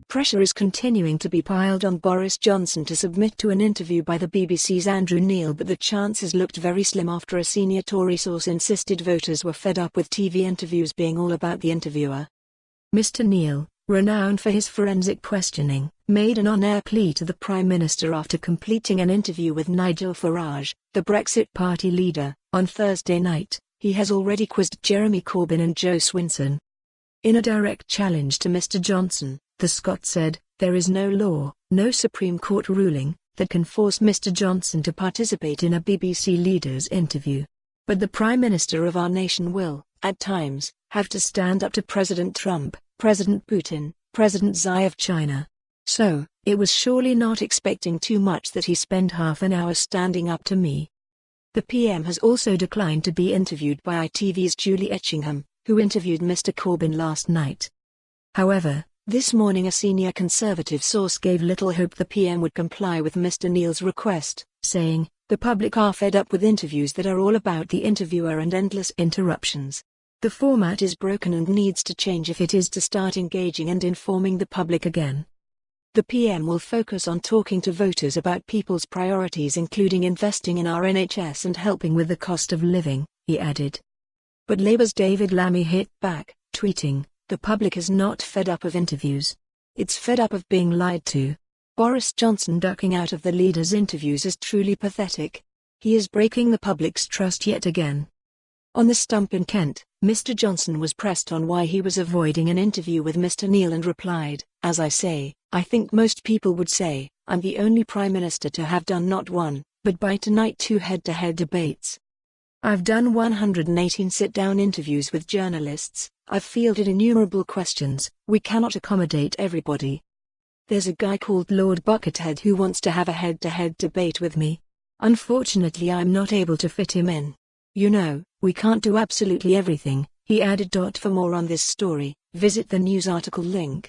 Pressure is continuing to be piled on Boris Johnson to submit to an interview by the BBC's Andrew Neil, but the chances looked very slim after a senior Tory source insisted voters were fed up with TV interviews being all about the interviewer. Mr. Neil, renowned for his forensic questioning, made an on-air plea to the Prime Minister after completing an interview with Nigel Farage, the Brexit Party leader, on Thursday night. He has already quizzed Jeremy Corbyn and Joe Swinson. In a direct challenge to Mr. Johnson, the Scot said, "There is no law, no Supreme Court ruling, that can force Mr. Johnson to participate in a BBC leader's interview. But the Prime Minister of our nation will, at times, have to stand up to President Trump, President Putin, President Xi of China. So, it was surely not expecting too much that he spend half an hour standing up to me." The PM has also declined to be interviewed by ITV's Julie Etchingham, who interviewed Mr. Corbyn last night. However, this morning a senior Conservative source gave little hope the PM would comply with Mr. Neil's request, saying, "The public are fed up with interviews that are all about the interviewer and endless interruptions. The format is broken and needs to change if it is to start engaging and informing the public again." The PM will focus on talking to voters about people's priorities, including investing in our NHS and helping with the cost of living, he added. But Labour's David Lammy hit back, tweeting, "The public is not fed up of interviews. It's fed up of being lied to. Boris Johnson ducking out of the leaders' interviews is truly pathetic. He is breaking the public's trust yet again." On the stump in Kent, Mr. Johnson was pressed on why he was avoiding an interview with Mr. Neil and replied, "As I say, I think most people would say, I'm the only Prime Minister to have done not one, but by tonight 2 head-to-head debates. I've done 118 sit-down interviews with journalists, I've fielded innumerable questions, we cannot accommodate everybody. There's a guy called Lord Buckethead who wants to have a head-to-head debate with me. Unfortunately I'm not able to fit him in. You know, we can't do absolutely everything," he added. For more on this story, visit the news article link.